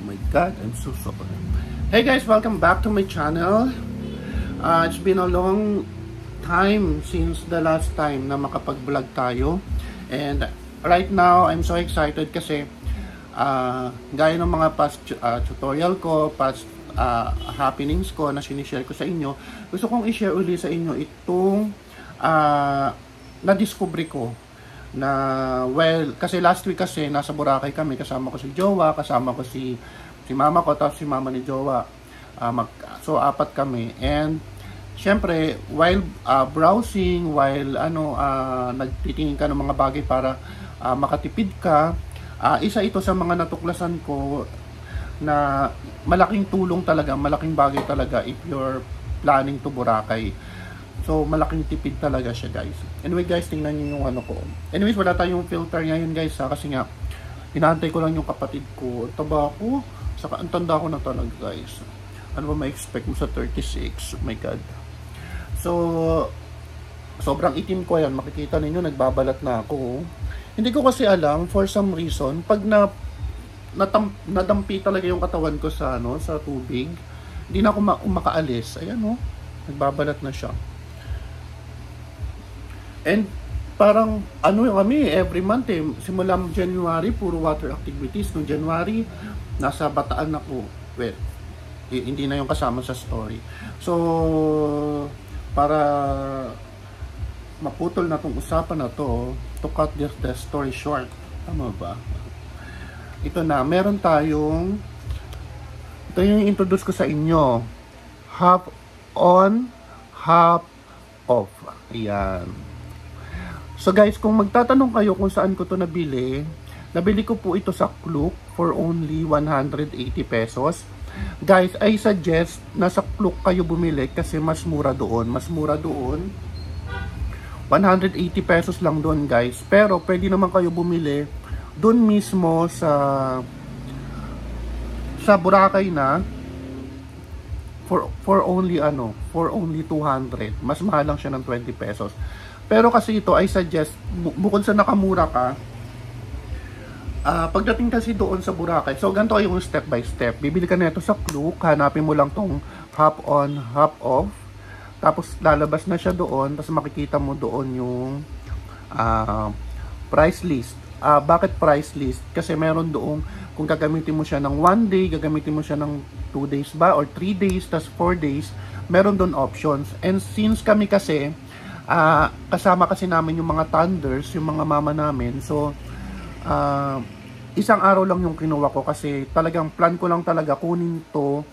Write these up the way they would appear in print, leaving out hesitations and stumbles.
my god, I'm so sorry. Hey guys, welcome back to my channel. It's been a long time since the last time na makapag-vlog tayo. And right now, I'm so excited kasi gaya ng mga past tutorial ko, past happenings ko na sinishare ko sa inyo, gusto kong i-share ulit sa inyo itong na-discovery ko na, well, kasi last week kasi nasa Boracay kami, kasama ko si Jowa, kasama ko si mama ko, tapos si mama ni Jowa. So apat kami, and syempre while browsing, while nagtitingin ka ng mga bagay para makatipid ka, isa ito sa mga natuklasan ko na malaking tulong talaga, malaking bagay talaga if you're planning to Boracay. So, malaking tipid talaga siya, guys. Anyway, guys, tingnan nyo yung ano ko. Anyways, wala tayong filter ngayon, guys, kasi nga, inaantay ko lang yung kapatid ko. Taba ko, saka ang tanda ko na talaga, guys. Ano ba ma-expect mo sa 36? Oh my God. So, sobrang itim ko yan. Makikita ninyo, nagbabalat na ako. Hindi ko kasi alam, for some reason, pag nadampi talaga yung katawan ko sa, sa tubig, hindi na ako makaalis. Ayan, nagbabalat na siya. And parang kami every month simula January puro water activities. Noong January nasa Bataan ako. Well, hindi na yung kasama sa story. So para maputol na tong usapan na to cut the story short, tama ba? Ito na, meron tayong, ito yung introduce ko sa inyo, half on, half off. Ayan. So guys, kung magtatanong kayo kung saan ko to nabili ko po ito sa Klook for only 180 pesos. Guys, I suggest na sa Klook kayo bumili kasi mas mura doon. 180 pesos lang doon, guys. Pero pwede naman kayo bumili doon mismo sa Boracay na for only 200. Mas mahal lang siya ng 20 pesos. Pero kasi ito, I suggest, bukod sa nakamura ka, pagdating kasi doon sa Boracay, so ganito yung step by step. Bibili ka nito sa Klook, hanapin mo lang tong half on, half off. Tapos lalabas na siya doon, tapos makikita mo doon yung price list. Bakit price list? Kasi meron doon, kung gagamitin mo siya ng 1 day, gagamitin mo siya ng 2 days ba, or 3 days, tapos 4 days, meron doon options. And since kami kasi, kasama kasi namin yung mga thunders, yung mga mama namin. So, isang araw lang yung kinuha ko kasi talagang plan ko lang talaga kunin to,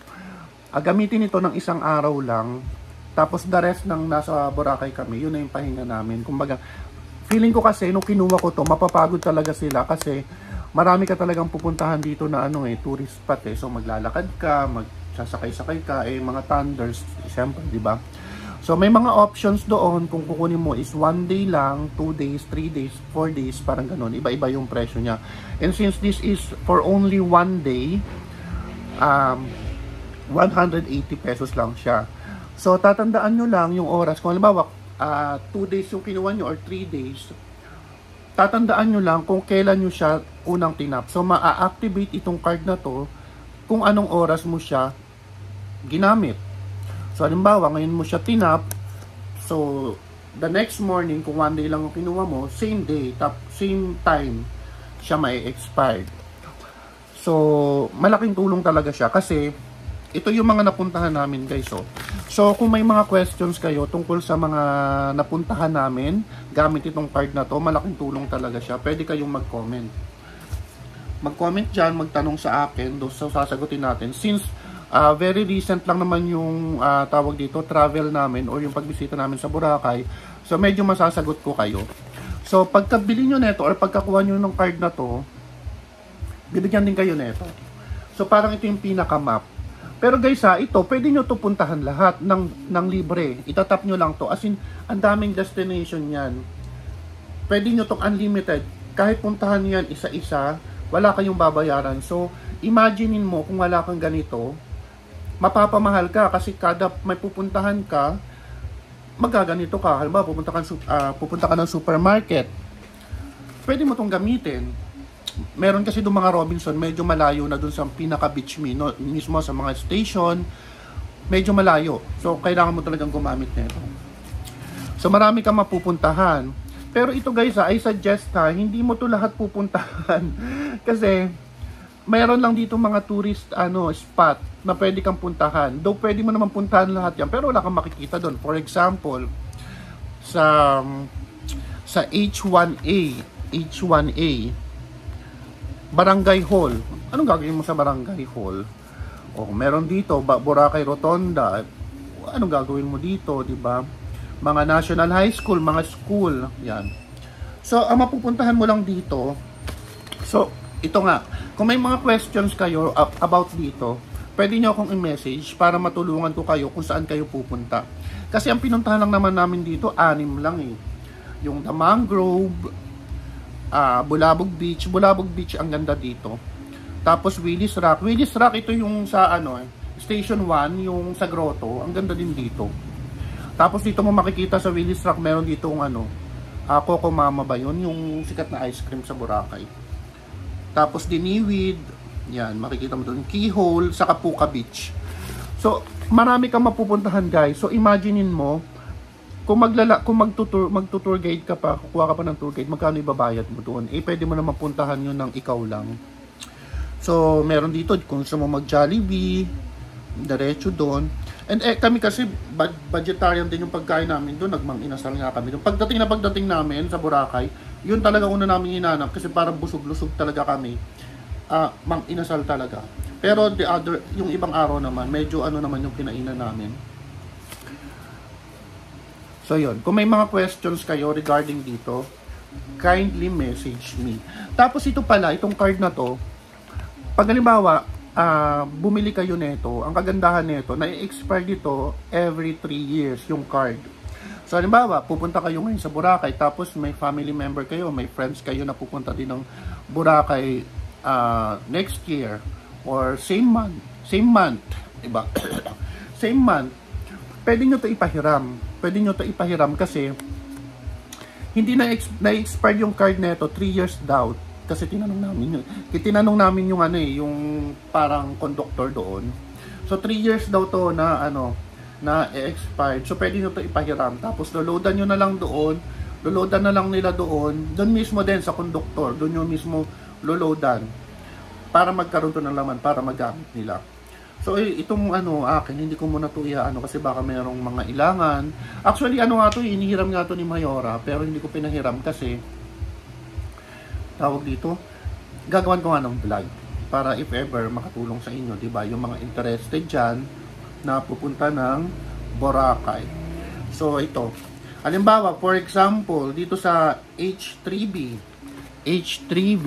gamitin ito ng isang araw lang. Tapos the rest ng nasa Boracay kami, yun na yung pahinga namin. Kumbaga, feeling ko kasi nung kinuha ko to, mapapagod talaga sila kasi marami ka talagang pupuntahan dito na tourist spot . So, maglalakad ka, magsasakay-sakay ka, mga thunders, siyempre, di ba? So, may mga options doon kung kukunin mo is 1 day lang, 2 days, 3 days, 4 days, parang ganun. Iba-iba yung presyo niya. And since this is for only 1 day, 180 pesos lang siya. So, tatandaan nyo lang yung oras. Kung halimbawa, 2 days yung kinuha nyo or 3 days, tatandaan nyo lang kung kailan nyo siya unang tinap. So, ma-activate itong card na to kung anong oras mo siya ginamit. So, halimbawa, ngayon mo siya tinap. So, the next morning, kung 1 day lang ang kinuha mo, same day, same time, siya may-expired. So, malaking tulong talaga siya kasi ito yung mga napuntahan namin, guys. So, kung may mga questions kayo tungkol sa mga napuntahan namin, gamit itong card na to, malaking tulong talaga siya. Pwede kayong mag-comment. Mag-comment dyan, magtanong sa akin, so sasagutin natin. Since very recent lang naman yung tawag dito, travel namin or yung pagbisita namin sa Boracay. So, medyo masasagot ko kayo. So, pagkabili nyo neto or pagkakuha nyo ng card na to, bibigyan din kayo neto. So, parang ito yung pinaka-map. Pero guys ito, pwede nyo to puntahan lahat ng libre. Itatap nyo lang to. As in, ang daming destination yan. Pwede nyo tong unlimited. Kahit puntahan nyo yan isa-isa, wala kayong babayaran. So, imaginein mo kung wala kang ganito, mapapamahal ka kasi kada may pupuntahan ka, magaganito ka. Halimbawa, pupunta ka ng supermarket, pwede mo itong gamitin. meron kasi doon mga Robinson, medyo malayo na doon sa pinaka-beach mismo sa mga station, medyo malayo. So, kailangan mo talagang gumamit nito. So, marami kang mapupuntahan. Pero ito guys, I suggest hindi mo to lahat pupuntahan. Kasi, mayroon lang dito mga tourist spot na pwede kang puntahan. Though, pwede mo naman puntahan lahat yan, pero wala kang makikita doon. For example, sa H1A, Barangay Hall. Anong gagawin mo sa Barangay Hall? O, meron dito, Boracay Rotonda. Anong gagawin mo dito, di ba? Mga National High School, mga school. Yan. So, ang mapupuntahan mo lang dito. So, ito nga. Kung may mga questions kayo about dito, pwede nyo akong i-message para matulungan ko kayo kung saan kayo pupunta. Kasi ang pinuntahan lang naman namin dito, 6 lang eh. Yung The Mangrove, Bulabog Beach. Bulabog Beach ang ganda dito. Tapos Willis Rock. Willis Rock ito yung sa Station 1, yung sa grotto. Ang ganda din dito. Tapos dito mo makikita sa Willis Rock, meron dito Coco Mama ba yun? Yung sikat na ice cream sa Boracay. Tapos Diniwid. Yan, makikita mo doon. Keyhole sa Kapuka Beach. So, marami kang mapupuntahan guys. So, imaginein mo, kung magtutour guide ka pa, kukuha ka pa ng tour guide, magkano ibabayad mo doon? Eh, pwede mo na mapuntahan yun ng ikaw lang. So, meron dito, kung gusto mo mag-Jollibee, diretso doon. And kami kasi, vegetarian din yung pagkain namin doon, nagmang-inasal nga kami doon. Pagdating namin sa Boracay, yun talaga una namin hinanap, kasi parang busog-lusog talaga kami. Mang-inasal talaga. Pero yung ibang araw naman, medyo naman yung kinainan namin. So yun, kung may mga questions kayo regarding dito, kindly message me. Tapos ito pala, itong card na to, pag halimbawa, bumili kayo nito, ang kagandahan nito, na-expire dito every 3 years yung card. So halimbawa, pupunta kayo ngayon sa Boracay, tapos may family member kayo, may friends kayo na pupunta din ng Boracay next year, or same month, diba? Same month, pwede nyo to ipahiram. Pwede nyo to ipahiram kasi hindi na-expire yung card nito 3 years daw. Kasi tinanong namin yun. Tinanong namin yung yung parang conductor doon. So 3 years daw to na na expired. So pwede nyo to ipahiram. Tapos loloadan nyo na lang doon. Loloadan na lang nila doon. Doon mismo din sa conductor. Doon nyo mismo loloadan. Para magkaroon to ng laman. Para magamit nila. So itong akin, hindi ko muna to kasi baka mayroong mga ilangan. Actually nga to, inihiram nga to ni Mayora, pero hindi ko pinahiram kasi tawag dito, gagawan ko nga ng vlog para if ever makatulong sa inyo, 'di ba? Yung mga interested diyan na pupunta ng Boracay. So ito, halimbawa for example, dito sa H3B, 3B.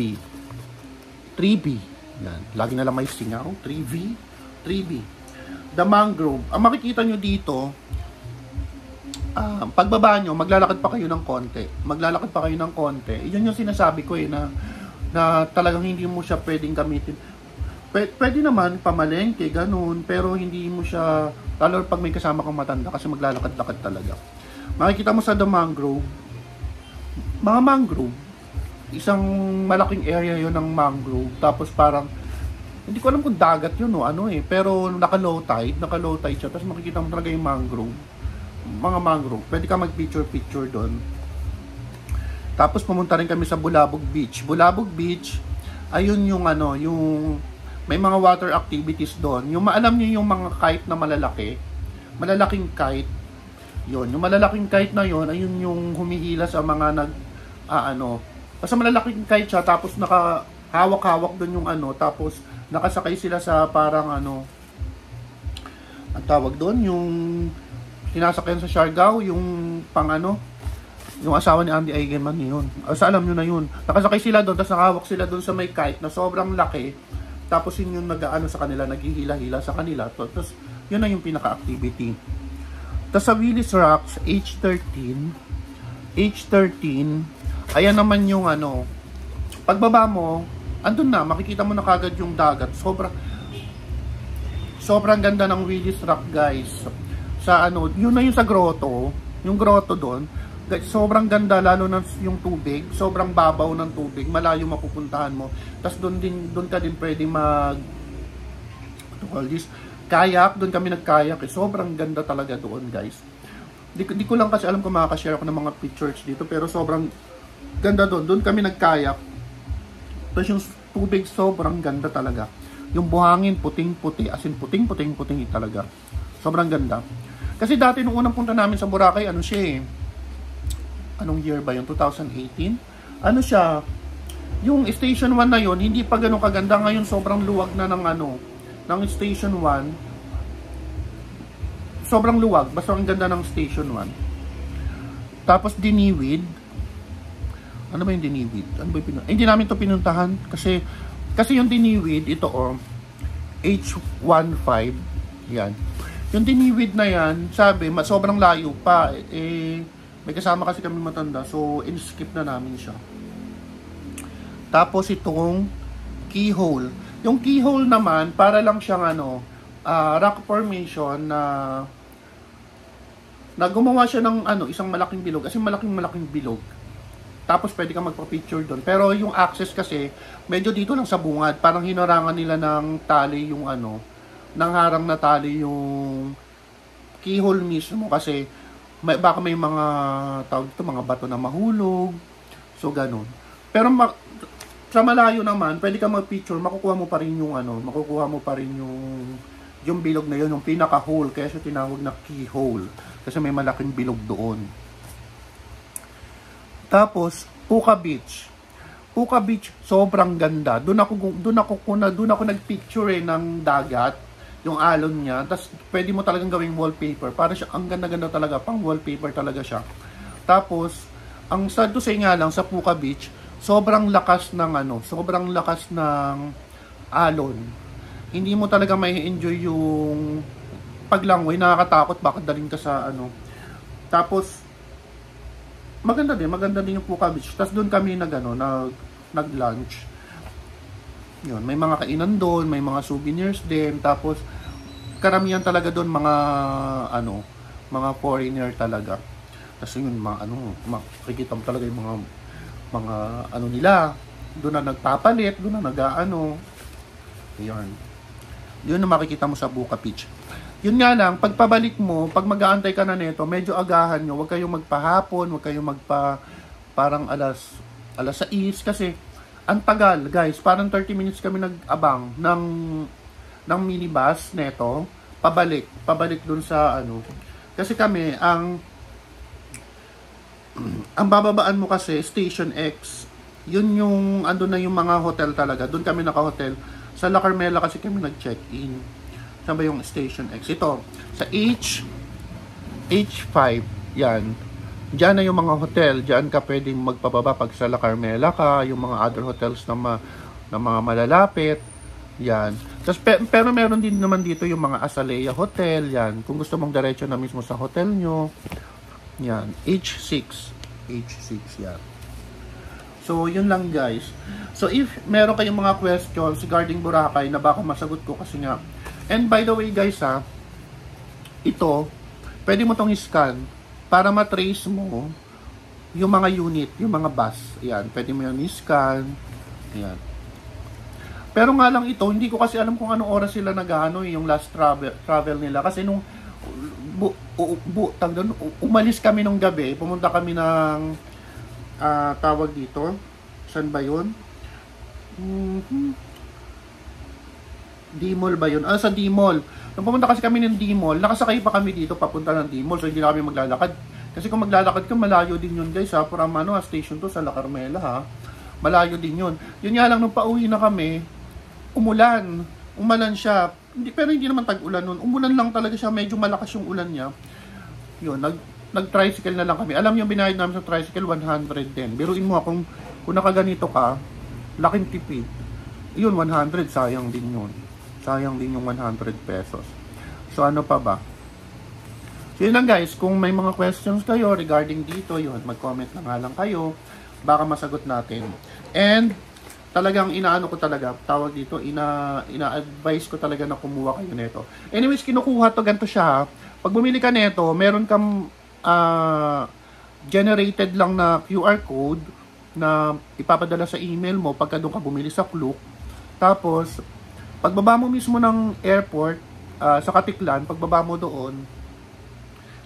Yan, lagi na lang may singaw, 3B. The Mangrove. Ang makikita nyo dito, pagbaba nyo, maglalakad pa kayo ng konti. Yun yung sinasabi ko na talagang hindi mo siya pwedeng gamitin. Pwede naman pamalengke, ganun, pero hindi mo siya, lalo pag may kasama kang matanda kasi maglalakad-lakad talaga. Makikita mo sa The Mangrove, mga mangrove, isang malaking area yon ng mangrove, tapos parang hindi ko alam kung dagat yun pero naka-low tide siya, tapos makikita mo talaga yung mangrove, mga mangrove, pwede ka mag-picture doon. Tapos pumunta rin kami sa Bulabog Beach. Ayun yung yung may mga water activities doon. Yung alam niyo yung mga kite na malalaking kite. Yun, yung malalaking kite na yun, ayun yung humihila sa mga basta malalaking kite siya, tapos nakahawak-hawak doon yung tapos nakasakay sila sa parang ang tawag doon, yung sinasakyan sa Siargao, yung yung asawa ni Andy Eigenman yun. Asa alam nyo na yun. Nakasakay sila doon, tapos nakahawak sila doon sa may kite na sobrang laki. Tapos yun yung sa kanila, naghihila-hila sa kanila. Tapos yun na yung pinaka-activity. Tapos sa Willis Rocks, H13, ayan naman yung pagbaba mo, andun na, makikita mo na kagad yung dagat. Sobrang ganda ng Willis Rock, guys. Sa yun na yung sa grotto, yung grotto doon. Guys, sobrang ganda, lalo na yung tubig, sobrang babaw ng tubig, malayo mapupuntahan mo. Tapos doon ka din pwede kayak, doon kami nagkayak. Sobrang ganda talaga doon, guys. Di ko lang kasi alam kung makaka-share ako ng mga pictures dito, pero sobrang ganda doon. Doon kami nagkayak. Tapos yung tubig sobrang ganda talaga. Yung buhangin puting-puti, as in puting talaga. Sobrang ganda. Kasi dati nung unang punta namin sa Boracay, ano siya eh, anong year ba yun? 2018? Ano siya, yung Station 1 na yun, hindi pa ganun kaganda. Ngayon sobrang luwag na ng Station 1. Sobrang luwag, basta ang ganda ng Station 1. Tapos Diniwid. Ano ba yung Diniwid? Ano ba yung hindi namin to pinuntahan kasi yung Diniwid, ito H15, yan. Yung Diniwid na yan, sabi, sobrang layo pa. May kasama kasi kami matanda, so in-skip na namin siya. Tapos itong Keyhole. Yung Keyhole naman, para lang siyang rock formation na gumawa siya ng isang malaking bilog. Kasi malaking bilog. Tapos pwede kang magpa-picture doon. Pero yung access kasi, medyo dito lang sa bungad. Parang hinarangan nila ng tali yung ng harang na tali yung keyhole mismo. Kasi baka may mga tawag dito, mga bato na mahulog. So ganun. Pero sa malayo naman, pwede kang mag-picture, makukuha mo pa rin yung bilog na yun, yung pinaka-hole, kaya siya tinawag na keyhole. Kasi may malaking bilog doon. Tapos, Puka Beach. Puka Beach, sobrang ganda. Doon ako nag-picture ng dagat, yung alon niya. Tapos, pwede mo talagang gawing wallpaper. Para siya, ang ganda-ganda talaga, pang wallpaper talaga siya. Tapos, ang sad to say nga lang, sa Puka Beach, sobrang lakas ng alon. Hindi mo talaga may enjoy yung paglangoy, nakakatakot, bakit dalhin ka sa Tapos maganda din yung Puka Beach. Tapos doon kami nag-lunch. Yun, may mga kainan doon, may mga souvenirs din. Tapos karamihan talaga doon mga foreigner talaga. Tapos yun, makikita mo talaga yung mga nila. Doon na nagpapalit, doon na Yun. Yun na makikita mo sa Puka Beach. Yun nga lang, pagpabalik mo, pag mag-aantay ka na nito, medyo agahan nyo. Huwag kayong magpahapon, huwag kayong parang alas 6 kasi ang tagal, guys. Parang 30 minutes kami nag-abang ng minibus neto, pabalik dun sa Kasi kami, ang bababaan mo kasi, Station X. Yun yung, andun na yung mga hotel talaga. Doon kami naka-hotel. Sa La Carmela kasi kami nag-check-in. Saan ba yung Station X? Ito, sa H5, yan. Diyan na yung mga hotel. Diyan ka pwedeng magpababa pag sa La Carmela ka, yung mga other hotels na mga malalapit. Yan. Tapos, pero meron din naman dito yung mga Azalea Hotel. Yan. Kung gusto mong diretso na mismo sa hotel nyo. Yan. H6, yan. So, yun lang guys. So, if meron kayong mga questions regarding Boracay na baka masagot ko kasi nga. And by the way guys ito, pwede mo tong i-scan para matrace mo yung mga unit, yung mga bus. Ayan, pwede mo yung i-scan. Ayan. Pero nga lang ito, hindi ko kasi alam kung anong oras sila yung last travel nila. Kasi nung umalis kami nung gabi, pumunta kami ng tawag dito, saan ba yun? D-Mall ba yun? Sa D-Mall. Nung pumunta kasi kami ng D-Mall, nakasakay pa kami dito papunta ng D-Mall, so hindi na kami maglalakad. Kasi kung maglalakad ka, malayo din yun guys from station to sa La Carmela malayo din yun. Yun nga lang, nung pauwi na kami, umulan siya. Pero hindi naman tag-ulan nun. Umulan lang talaga siya, medyo malakas yung ulan niya. Yun, nag-tricycle na lang kami. Alam niyo, binayad namin sa tricycle, 110. Biruin mo kung nakaganito ka, laking tipid. Yun, 100, sayang din yun. Sayang din yung 100 pesos. So, ano pa ba? So, yun lang guys. Kung may mga questions kayo regarding dito, yun, mag-comment na nga lang kayo. Baka masagot natin. And, talagang tawag dito, ina-advise ko talaga na kumuha kayo nito. Anyways, kinukuha to, ganito siya. Pag bumili ka nito, meron kang generated lang na QR code na ipapadala sa email mo pagka doon ka bumili sa Klook. Tapos, pagbaba mo mismo ng airport, sa Katiklan, pagbaba mo doon,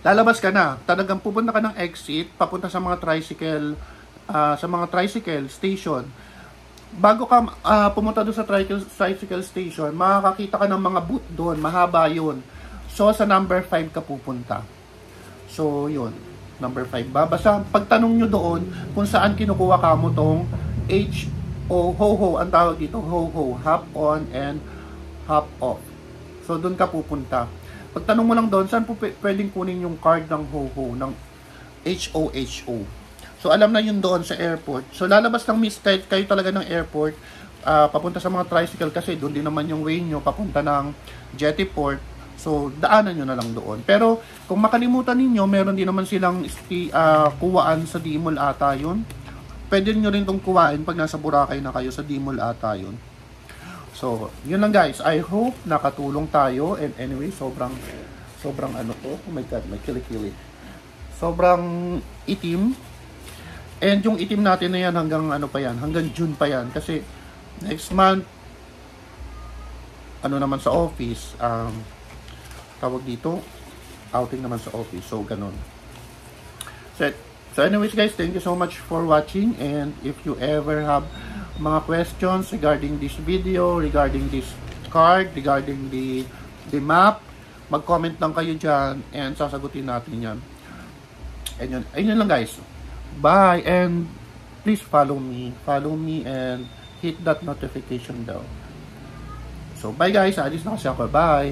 lalabas ka na. Talagang pupunta ka ng exit, papunta sa mga tricycle station. Bago ka pumunta doon sa tricycle station, makakakita ka ng mga booth doon, mahaba yun. So, sa number 5 ka pupunta. So, yun. Number 5 ba? Basta pagtanong nyo doon kung saan kinukuha ka mo tong HO, ang tawag dito, HO, hop on and hop off. So, doon ka pupunta. Pagtanong mo lang doon, saan po pwedeng kunin yung card ng HO, ng HO. So, alam na yun doon sa airport. So, lalabas lang kayo talaga ng airport, papunta sa mga tricycle kasi doon din naman yung way nyo, papunta ng Jettyport. So, daanan nyo na lang doon. Pero, kung makalimutan ninyo, meron din naman silang kuwaan sa D-Mall ata yun. Pwede nyo rin itong kuwain pag nasa Boracay na kayo, sa D-Mall ata yun. So, yun lang guys. I hope nakatulong tayo. And anyway, sobrang ano to. Oh my God, may kilikili. Sobrang itim. And yung itim natin na yan hanggang ano pa yan, hanggang June pa yan. Kasi, next month, ano naman sa office, tawag dito, outing naman sa office. So, ganun. So anyways guys, thank you so much for watching. And if you ever have mga questions regarding this video, regarding this card, regarding the map, mag-comment lang kayo dyan and sasagutin natin yan. And yun lang guys. Bye! And please follow me and hit that notification bell. So bye guys, alis na kasi ako. Bye!